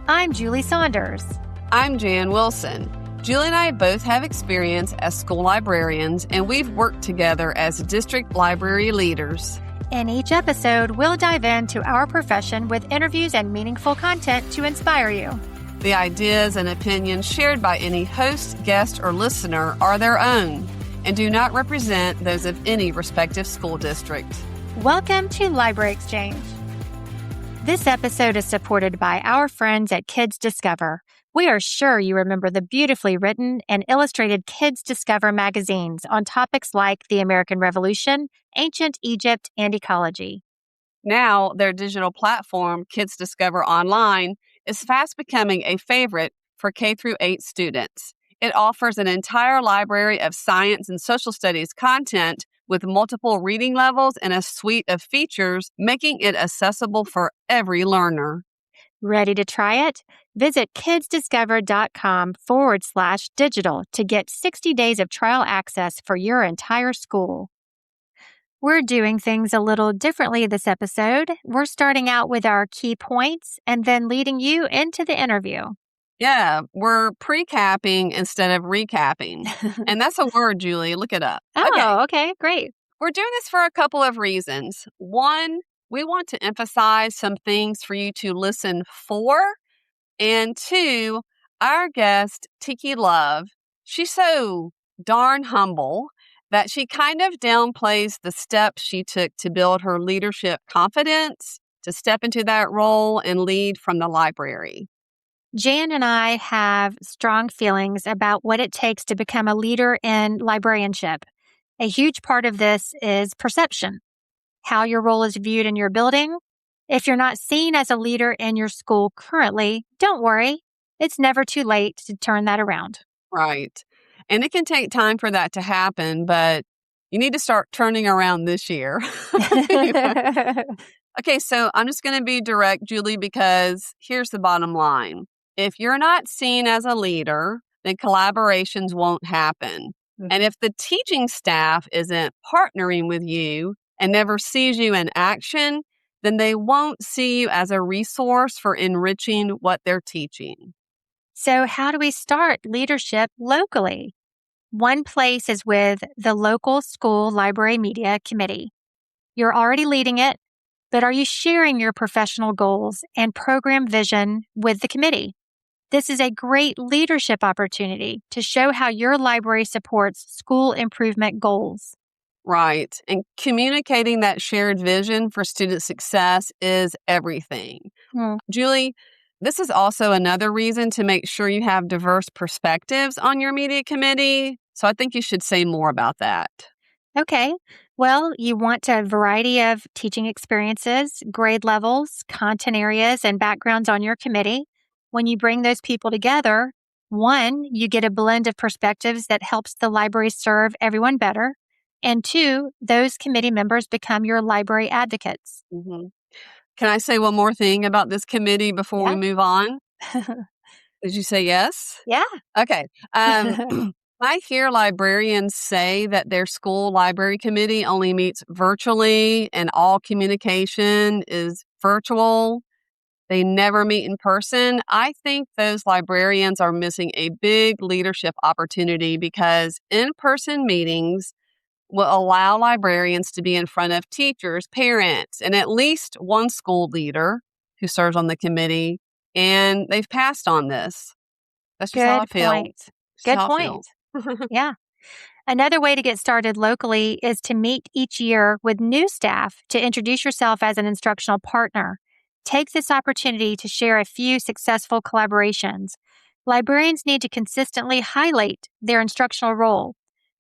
I'm Julie Saunders. I'm Jan Wilson. Julie and I both have experience as school librarians, and we've worked together as district library leaders. In each episode, we'll dive into our profession with interviews and meaningful content to inspire you. The ideas and opinions shared by any host, guest, or listener are their own and do not represent those of any respective school district. Welcome to Library Exchange. This episode is supported by our friends at Kids Discover. We are sure you remember the beautifully written and illustrated Kids Discover magazines on topics like the American Revolution, ancient Egypt, and ecology. Now, their digital platform, Kids Discover Online, is fast becoming a favorite for K-8 students. It offers an entire library of science and social studies content with multiple reading levels and a suite of features, making it accessible for every learner. Ready to try it? Visit kidsdiscover.com/digital to get 60 days of trial access for your entire school. We're doing things a little differently this episode. We're starting out with our key points and then leading you into the interview. Yeah, we're pre-capping instead of recapping. And that's a word, Julie. Look it up. Okay, great. We're doing this for a couple of reasons. One, we want to emphasize some things for you to listen for. And two, our guest, Tiki Love, she's so darn humble that she kind of downplays the steps she took to build her leadership confidence, to step into that role and lead from the library. Jan and I have strong feelings about what it takes to become a leader in librarianship. A huge part of this is perception, how your role is viewed in your building. If you're not seen as a leader in your school currently, don't worry. It's never too late to turn that around. Right. And it can take time for that to happen, but you need to start turning around this year. Okay, so I'm just going to be direct, Julie, because here's the bottom line. If you're not seen as a leader, then collaborations won't happen. Mm-hmm. And if the teaching staff isn't partnering with you and never sees you in action, then they won't see you as a resource for enriching what they're teaching. So how do we start leadership locally? One place is with the local school library media committee. You're already leading it, but are you sharing your professional goals and program vision with the committee? This is a great leadership opportunity to show how your library supports school improvement goals. Right. And communicating that shared vision for student success is everything. Julie, this is also another reason to make sure you have diverse perspectives on your media committee. So I think you should say more about that. Okay. Well, you want a variety of teaching experiences, grade levels, content areas, and backgrounds on your committee. When you bring those people together, one, you get a blend of perspectives that helps the library serve everyone better. And two, those committee members become your library advocates. Mm-hmm. Can I say one more thing about this committee before we move on? Did you say yes? Yeah. Okay. I hear librarians say that their school library committee only meets virtually and all communication is virtual. They never meet in person. I think those librarians are missing a big leadership opportunity because in-person meetings will allow librarians to be in front of teachers, parents, and at least one school leader who serves on the committee, and they've passed on this. That's just how I feel. Good point. Yeah. Another way to get started locally is to meet each year with new staff to introduce yourself as an instructional partner. Take this opportunity to share a few successful collaborations. Librarians need to consistently highlight their instructional role.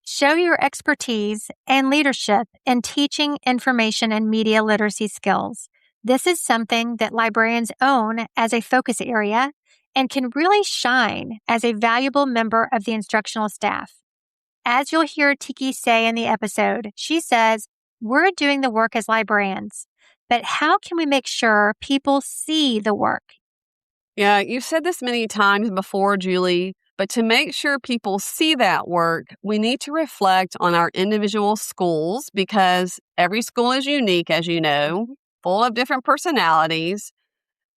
Show your expertise and leadership in teaching information and media literacy skills. This is something that librarians own as a focus area and can really shine as a valuable member of the instructional staff. As you'll hear Tiki say in the episode, she says, we're doing the work as librarians, but how can we make sure people see the work? Yeah, you've said this many times before, Julie, but to make sure people see that work, we need to reflect on our individual schools because every school is unique, as you know, full of different personalities.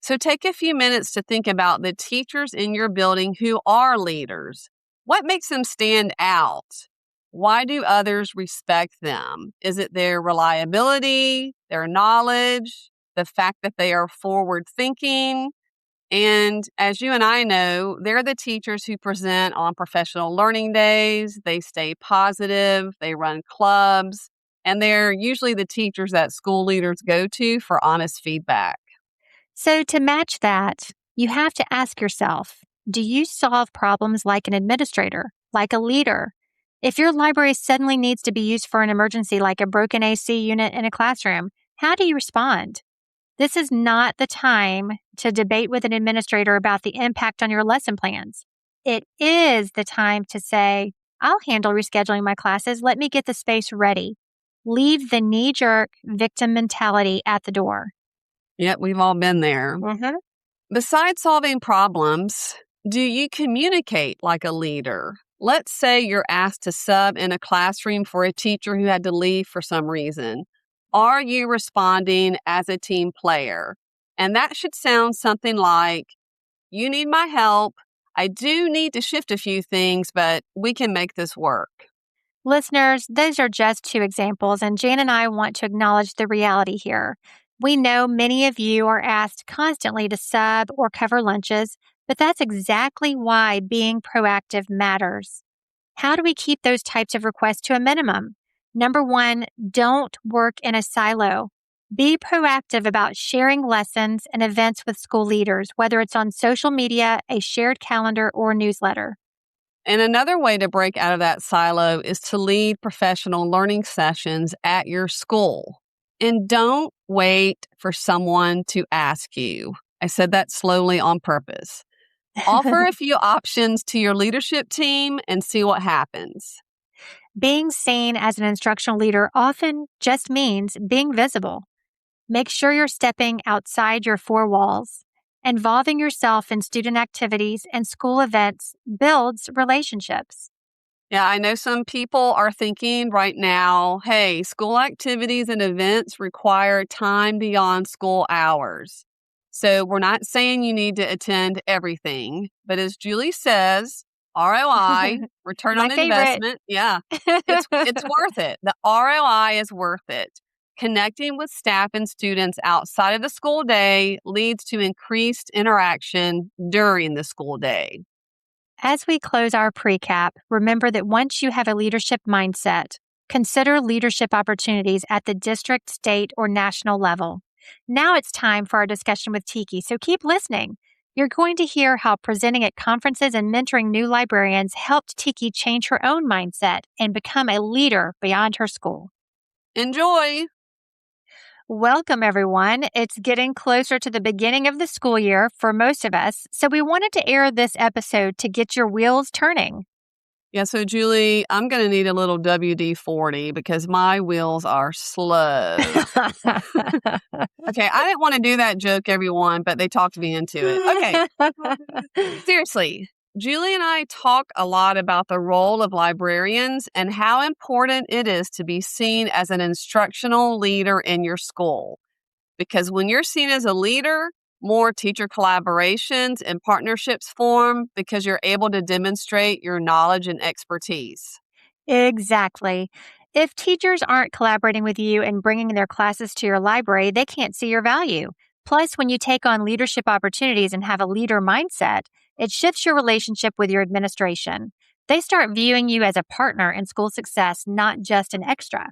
So take a few minutes to think about the teachers in your building who are leaders. What makes them stand out? Why do others respect them? Is it their reliability, their knowledge, the fact that they are forward thinking? And as you and I know, they're the teachers who present on professional learning days. They stay positive, they run clubs, and they're usually the teachers that school leaders go to for honest feedback. So, to match that, you have to ask yourself, do you solve problems like an administrator, like a leader? If your library suddenly needs to be used for an emergency like a broken AC unit in a classroom, how do you respond? This is not the time to debate with an administrator about the impact on your lesson plans. It is the time to say, I'll handle rescheduling my classes. Let me get the space ready. Leave the knee jerk victim mentality at the door. Yep, we've all been there. Mhm. Besides solving problems, do you communicate like a leader? Let's say you're asked to sub in a classroom for a teacher who had to leave for some reason. Are you responding as a team player? And that should sound something like, you need my help. I do need to shift a few things, but we can make this work. Listeners, those are just two examples, and Jan and I want to acknowledge the reality here. We know many of you are asked constantly to sub or cover lunches, but that's exactly why being proactive matters. How do we keep those types of requests to a minimum? Number one, don't work in a silo. Be proactive about sharing lessons and events with school leaders, whether it's on social media, a shared calendar, or a newsletter. And another way to break out of that silo is to lead professional learning sessions at your school. And don't wait for someone to ask you. I said that slowly on purpose. Offer a few options to your leadership team and see what happens. Being seen as an instructional leader often just means being visible. Make sure you're stepping outside your four walls. Involving yourself in student activities and school events builds relationships. Yeah, I know some people are thinking right now, hey, school activities and events require time beyond school hours. So we're not saying you need to attend everything, but as Julie says, ROI, return My on favorite. investment, yeah, it's worth it. The ROI is worth it. Connecting with staff and students outside of the school day leads to increased interaction during the school day. As we close our pre-cap, remember that once you have a leadership mindset, consider leadership opportunities at the district, state, or national level. Now it's time for our discussion with Tiki, so keep listening. You're going to hear how presenting at conferences and mentoring new librarians helped Tiki change her own mindset and become a leader beyond her school. Enjoy! Welcome, everyone. It's getting closer to the beginning of the school year for most of us, so we wanted to air this episode to get your wheels turning. Yeah, so Julie, I'm going to need a little WD-40 because my wheels are slow. Okay, I didn't want to do that joke, everyone, but they talked me into it. Okay, seriously, Julie and I talk a lot about the role of librarians and how important it is to be seen as an instructional leader in your school. Because when you're seen as a leader, more teacher collaborations and partnerships form because you're able to demonstrate your knowledge and expertise. Exactly. If teachers aren't collaborating with you and bringing their classes to your library, they can't see your value. Plus, when you take on leadership opportunities and have a leader mindset, it shifts your relationship with your administration. They start viewing you as a partner in school success, not just an extra.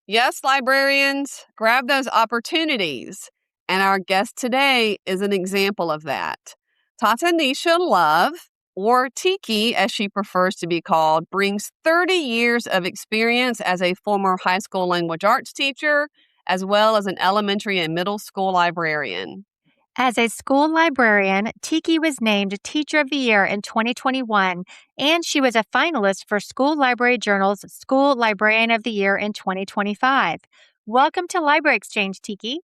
Yes, librarians, grab those opportunities. And our guest today is an example of that. Tiki Love, or Tiki as she prefers to be called, brings 30 years of experience as a former high school language arts teacher, as well as an elementary and middle school librarian. As a school librarian, Tiki was named Teacher of the Year in 2021, and she was a finalist for School Library Journal's School Librarian of the Year in 2025. Welcome to Library Exchange, Tiki.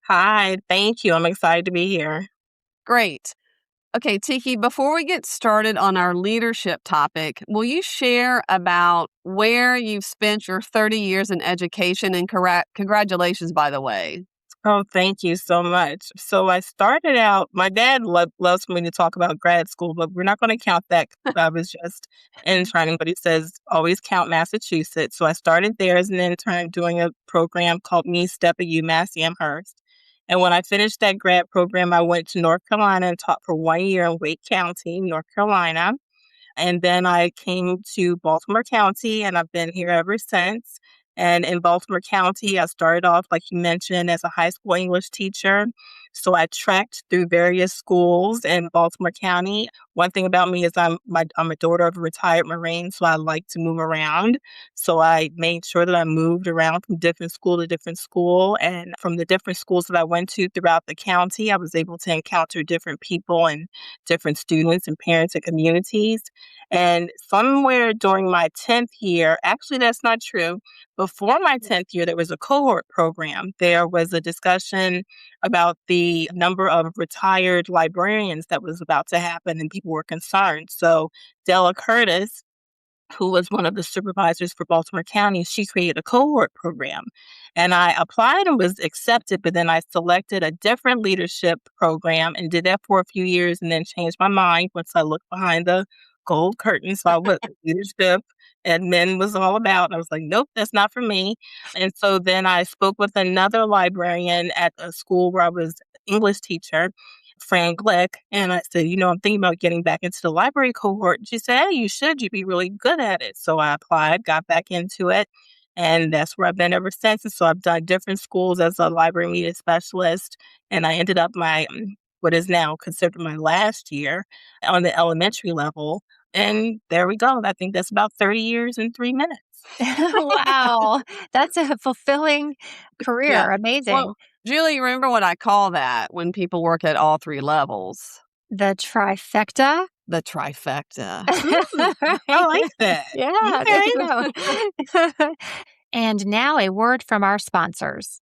Hi, thank you. I'm excited to be here. Great. Okay, Tiki, before we get started on our leadership topic, will you share about where you've spent your 30 years in education? And congratulations, by the way. It's Oh, thank you so much. So I started out, my dad loves me to talk about grad school, but we're not going to count that 'cause I was just interning, but he says always count Massachusetts. So I started there as an intern doing a program called Me Step at UMass Amherst. And when I finished that grad program, I went to North Carolina and taught for 1 year in Wake County, North Carolina. And then I came to Baltimore County, and I've been here ever since. And in Baltimore County, I started off, like you mentioned, as a high school English teacher. So I trekked through various schools in Baltimore County. One thing about me is I'm a daughter of a retired Marine, so I like to move around. So I made sure that I moved around from different school to different school. And from the different schools that I went to throughout the county, I was able to encounter different people and different students and parents and communities. And somewhere during my 10th year, actually, that's not true. Before my 10th year, there was a cohort program. There was a discussion about the number of retired librarians that was about to happen, and people were concerned. So Della Curtis, who was one of the supervisors for Baltimore County, she created a cohort program. And I applied and was accepted, but then I selected a different leadership program and did that for a few years and then changed my mind once I looked behind the gold curtain. Saw what leadership and men was all about. And I was like, nope, that's not for me. And so then I spoke with another librarian at a school where I was English teacher, Fran Glick, and I said, I'm thinking about getting back into the library cohort. And she said, hey, you should. You'd be really good at it. So I applied, got back into it, and that's where I've been ever since. And so I've done different schools as a library media specialist, and I ended up my what is now considered my last year on the elementary level. And there we go. I think that's about 30 years in 3 minutes. Wow. That's a fulfilling Yeah. career. Amazing. Well, Julie, you remember what I call that when people work at all three levels? The trifecta. The trifecta. I like that. Yeah, there Okay. you go. And now a word from our sponsors.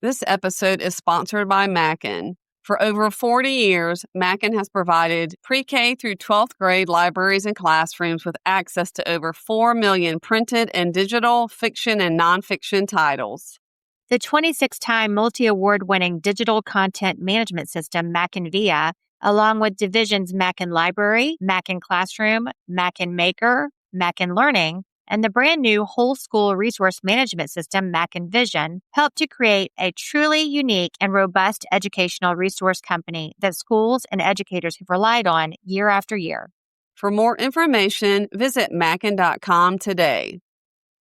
This episode is sponsored by Mackin. For over 40 years, Mackin has provided pre-K through 12th grade libraries and classrooms with access to over 4 million printed and digital fiction and nonfiction titles. The 26-time multi-award winning digital content management system, Mackin Via, along with divisions Mackin Library, Mackin Classroom, Mackin Maker, Mackin Learning, and the brand new whole school resource management system, Mackin Vision, help to create a truly unique and robust educational resource company that schools and educators have relied on year after year. For more information, visit mackin.com today.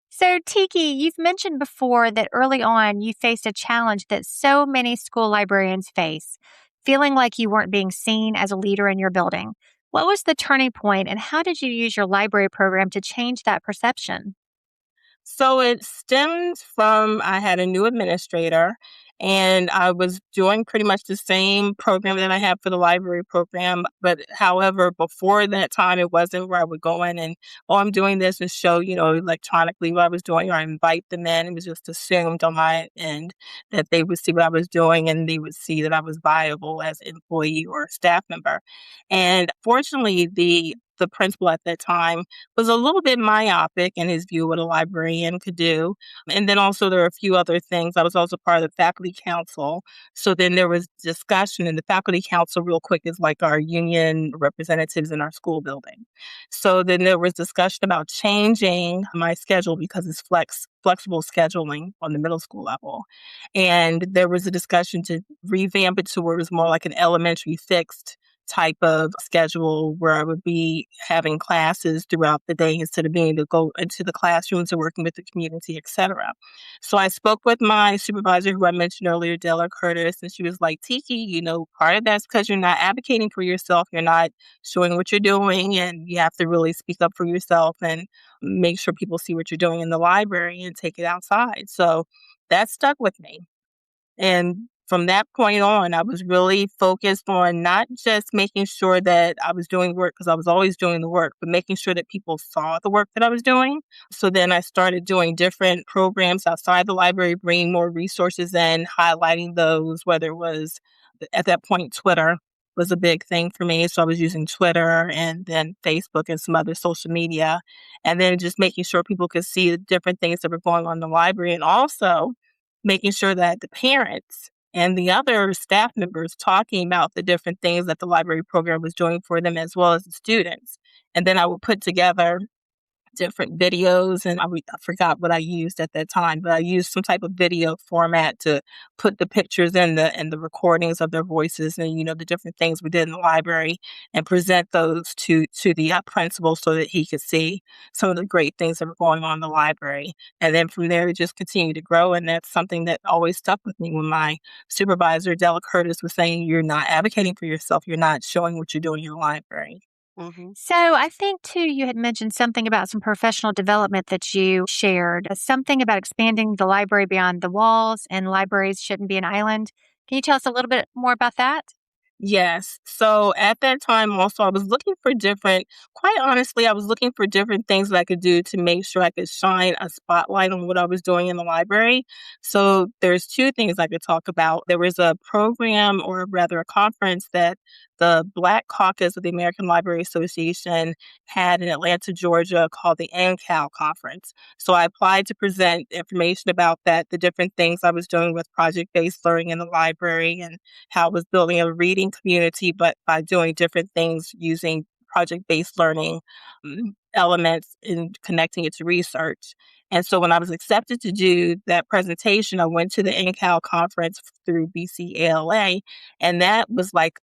So, Tiki, you've mentioned before that early on you faced a challenge that so many school librarians face, feeling like you weren't being seen as a leader in your building. What was the turning point, and how did you use your library program to change that perception? So it stemmed from I had a new administrator, and I was doing pretty much the same program that I had for the library program. But however, before that time, it wasn't where I would go in and, oh, I'm doing this and show, electronically what I was doing, or I invite them in. It was just assumed on my end that they would see what I was doing and they would see that I was viable as an employee or a staff member. And fortunately, the principal at that time was a little bit myopic in his view of what a librarian could do. And then also there were a few other things. I was also part of the faculty council. So then there was discussion, and the faculty council real quick is like our union representatives in our school building. So then there was discussion about changing my schedule because it's flexible scheduling on the middle school level. And there was a discussion to revamp it to where it was more like an elementary fixed type of schedule where I would be having classes throughout the day instead of being able to go into the classrooms and working with the community, etc. So I spoke with my supervisor, who I mentioned earlier, Della Curtis, and she was like, Tiki, part of that's because you're not advocating for yourself. You're not showing what you're doing, and you have to really speak up for yourself and make sure people see what you're doing in the library and take it outside. So that stuck with me. And from that point on, I was really focused on not just making sure that I was doing work, because I was always doing the work, but making sure that people saw the work that I was doing. So then I started doing different programs outside the library, bringing more resources in, highlighting those, whether it was at that point, Twitter was a big thing for me. So I was using Twitter and then Facebook and some other social media, and then just making sure people could see the different things that were going on in the library, and also making sure that the parents and the other staff members talking about the different things that the library program was doing for them as well as the students. And then I would put together different videos, and I forgot what I used at that time, but I used some type of video format to put the pictures and the recordings of their voices and the different things we did in the library, and present those to the principal so that he could see some of the great things that were going on in the library. And then from there, it just continued to grow, and that's something that always stuck with me when my supervisor, Della Curtis, was saying, "You're not advocating for yourself. You're not showing what you're doing in your library." Mhm. So I think too, you had mentioned something about some professional development that you shared, something about expanding the library beyond the walls and libraries shouldn't be an island. Can you tell us a little bit more about that? Yes. So at that time, also, I was looking for quite honestly, I was looking for different things that I could do to make sure I could shine a spotlight on what I was doing in the library. So there's two things I could talk about. There was a program, or rather a conference, that the Black Caucus of the American Library Association had in Atlanta, Georgia, called the NCAL conference. So I applied to present information about that, the different things I was doing with project-based learning in the library, and how I was building a reading community, but by doing different things using project-based learning elements and connecting it to research. And so when I was accepted to do that presentation, I went to the NCAL conference through BCALA, and that was like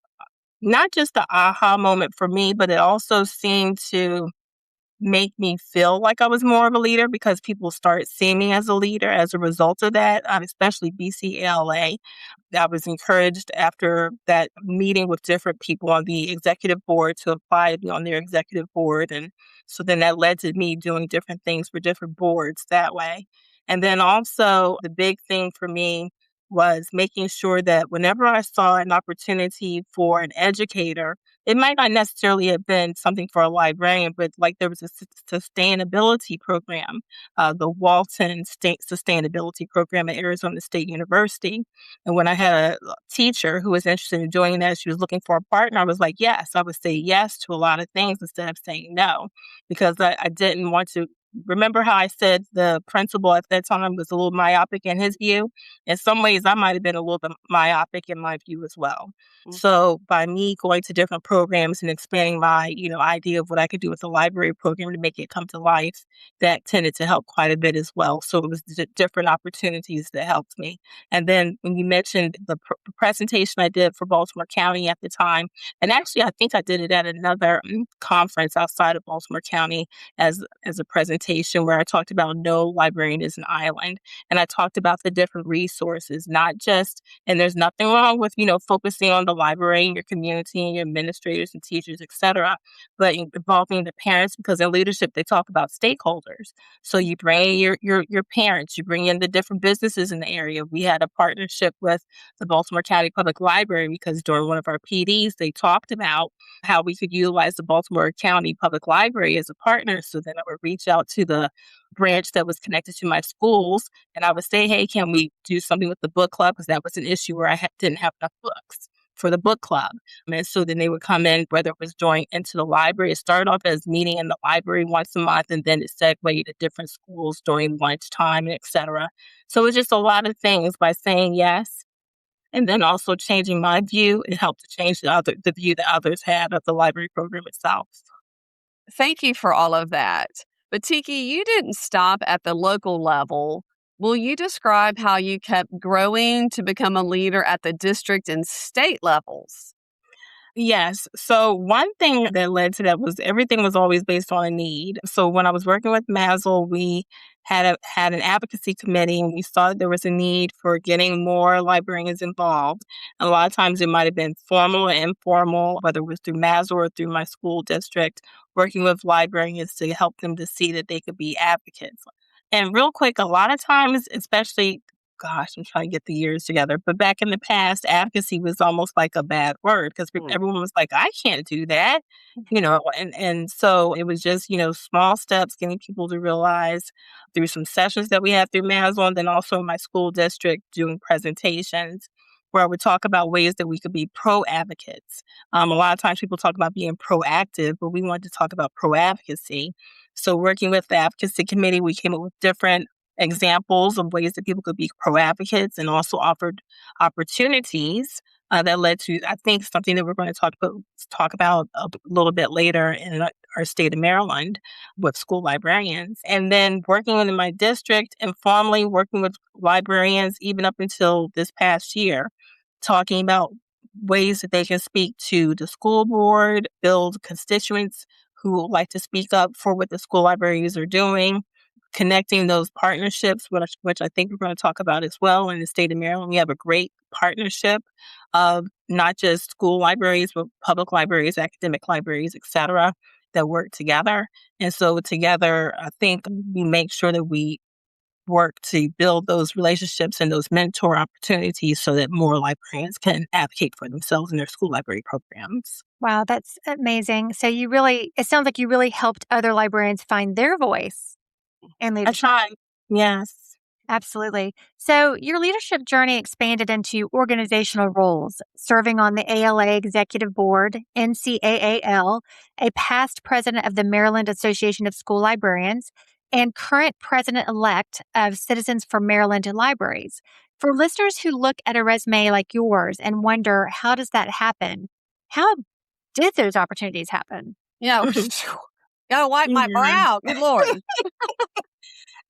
not just the aha moment for me, but it also seemed to make me feel like I was more of a leader, because people started seeing me as a leader as a result of that, especially BCALA. I was encouraged after that meeting with different people on the executive board to apply to be on their executive board. And so then that led to me doing different things for different boards that way. And then also, the big thing for me was making sure that whenever I saw an opportunity for an educator, it might not necessarily have been something for a librarian, but like there was a sustainability program, the Walton State Sustainability Program at Arizona State University. And when I had a teacher who was interested in doing that, she was looking for a partner, I was like, yes, I would say yes to a lot of things instead of saying no, because I didn't want to. Remember how I said the principal at that time was a little myopic in his view? In some ways, I might have been a little bit myopic in my view as well. Mm. So by me going to different programs and expanding my, idea of what I could do with the library program to make it come to life, that tended to help quite a bit as well. So it was different opportunities that helped me. And then when you mentioned the presentation I did for Baltimore County at the time, and actually I think I did it at another conference outside of Baltimore County as a presentation where I talked about no librarian is an island. And I talked about the different resources, not just, and there's nothing wrong with, focusing on the library and your community and your administrators and teachers, et cetera, but involving the parents, because in leadership, they talk about stakeholders. So you bring in your parents, you bring in the different businesses in the area. We had a partnership with the Baltimore County Public Library, because during one of our PDs, they talked about how we could utilize the Baltimore County Public Library as a partner. So then I would reach out to the branch that was connected to my schools, and I would say, hey, can we do something with the book club? Because that was an issue where I didn't have enough books for the book club. And so then they would come in, whether it was joined into the library. It started off as meeting in the library once a month, and then it segued to different schools during lunchtime, et cetera. So it's just a lot of things. By saying yes, and then also changing my view, it helped to change the view that others had of the library program itself. Thank you for all of that. But Tiki, you didn't stop at the local level. Will you describe how you kept growing to become a leader at the district and state levels? Yes. So one thing that led to that was everything was always based on a need. So when I was working with Mazel, we had an advocacy committee, and we saw that there was a need for getting more librarians involved. And a lot of times it might have been formal or informal, whether it was through Mazel or through my school district, working with librarians to help them to see that they could be advocates. And real quick, a lot of times, especially, gosh, I'm trying to get the years together. But back in the past, advocacy was almost like a bad word, because Mm. everyone was like, I can't do that, and so it was just, small steps, getting people to realize through some sessions that we had through Maslin, and then also in my school district doing presentations where I would talk about ways that we could be pro advocates. A lot of times people talk about being proactive, but we wanted to talk about pro advocacy. So working with the advocacy committee, we came up with different examples of ways that people could be pro-advocates, and also offered opportunities that led to, I think, something that we're going to talk about a little bit later in our state of Maryland with school librarians. And then working in my district, informally working with librarians even up until this past year, talking about ways that they can speak to the school board, build constituents who would like to speak up for what the school libraries are doing, connecting those partnerships, which I think we're going to talk about as well. In the state of Maryland, we have a great partnership of not just school libraries, but public libraries, academic libraries, et cetera, that work together. And so together, I think we make sure that we work to build those relationships and those mentor opportunities so that more librarians can advocate for themselves in their school library programs. Wow, that's amazing. So it sounds like you really helped other librarians find their voice and I leadership. try. Yes. Absolutely. So your leadership journey expanded into organizational roles, serving on the ALA Executive Board, NCAAL, a past president of the Maryland Association of School Librarians, and current president-elect of Citizens for Maryland Libraries. For listeners who look at a resume like yours and wonder, how does that happen? How did those opportunities happen? Yeah. Gotta wipe my brow. Good Lord.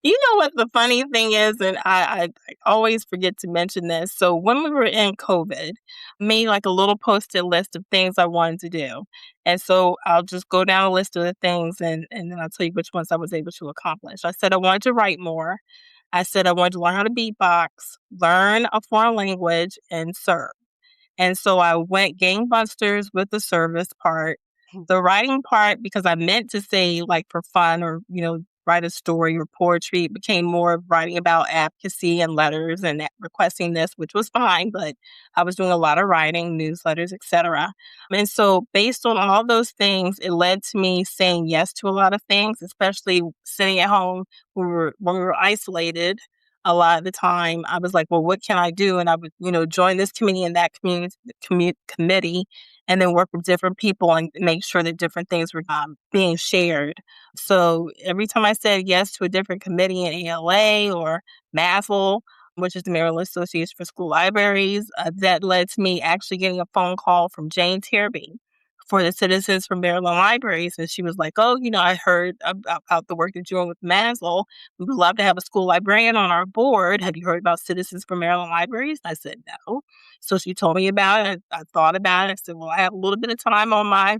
You know what the funny thing is, and I always forget to mention this. So when we were in COVID, I made like a little post-it list of things I wanted to do. And so I'll just go down a list of the things and then I'll tell you which ones I was able to accomplish. I said I wanted to write more. I said I wanted to learn how to beatbox, learn a foreign language, and serve. And so I went gangbusters with the service part. The writing part, because I meant to say like for fun or, write a story or poetry, it became more of writing about advocacy and letters and requesting this, which was fine, but I was doing a lot of writing, newsletters, etc. And so based on all those things, it led to me saying yes to a lot of things, especially sitting at home when we were isolated. A lot of the time, I was like, well, what can I do? And I would, join this committee and that committee, and then work with different people and make sure that different things were being shared. So every time I said yes to a different committee in ALA or MASL, which is the Maryland Association for School Libraries, that led to me actually getting a phone call from Jane Terby for the Citizens for Maryland Libraries. And she was like, oh, I heard about the work that you're doing with MASL. We would love to have a school librarian on our board. Have you heard about Citizens for Maryland Libraries? I said, no. So she told me about it. I thought about it. I said, well, I have a little bit of time on my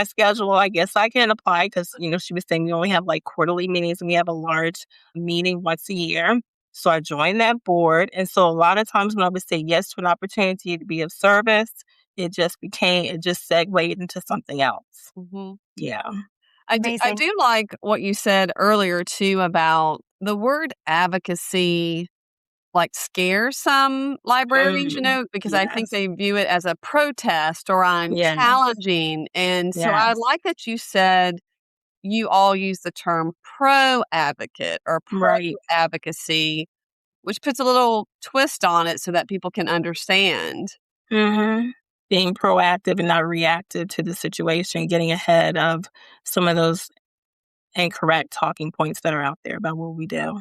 schedule. I guess I can apply because, she was saying we only have like quarterly meetings and we have a large meeting once a year. So I joined that board. And so a lot of times when I would say yes to an opportunity to be of service, it just segued into something else. Mm-hmm. Yeah. I do like what you said earlier, too, about the word advocacy, like scares some librarians, because I think they view it as a protest or I'm challenging. And so I like that you said you all use the term pro-advocate or pro-advocacy, which puts a little twist on it so that people can understand. Mm-hmm. Being proactive and not reactive to the situation, getting ahead of some of those incorrect talking points that are out there about what we do.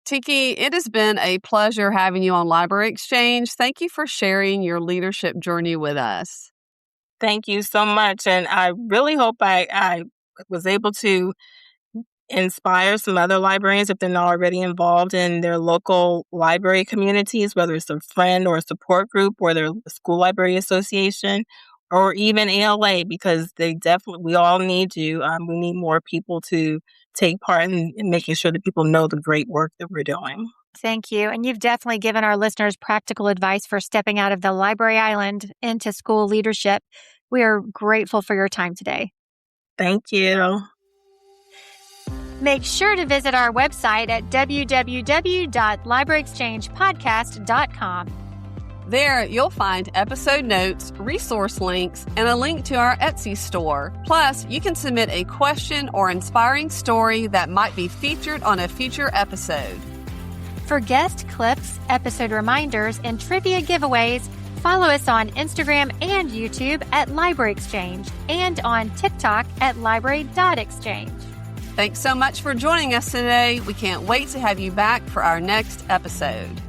Tiki, it has been a pleasure having you on Library Exchange. Thank you for sharing your leadership journey with us. Thank you so much. And I really hope I was able to inspire some other librarians if they're not already involved in their local library communities, whether it's a friend or a support group or their school library association or even ALA, because we all need you. We need more people to take part in making sure that people know the great work that we're doing. Thank you. And you've definitely given our listeners practical advice for stepping out of the library island into school leadership. We are grateful for your time today. Thank you. Make sure to visit our website at www.libraryexchangepodcast.com. There, you'll find episode notes, resource links, and a link to our Etsy store. Plus, you can submit a question or inspiring story that might be featured on a future episode. For guest clips, episode reminders, and trivia giveaways, follow us on Instagram and YouTube at Library Exchange and on TikTok at library.exchange. Thanks so much for joining us today. We can't wait to have you back for our next episode.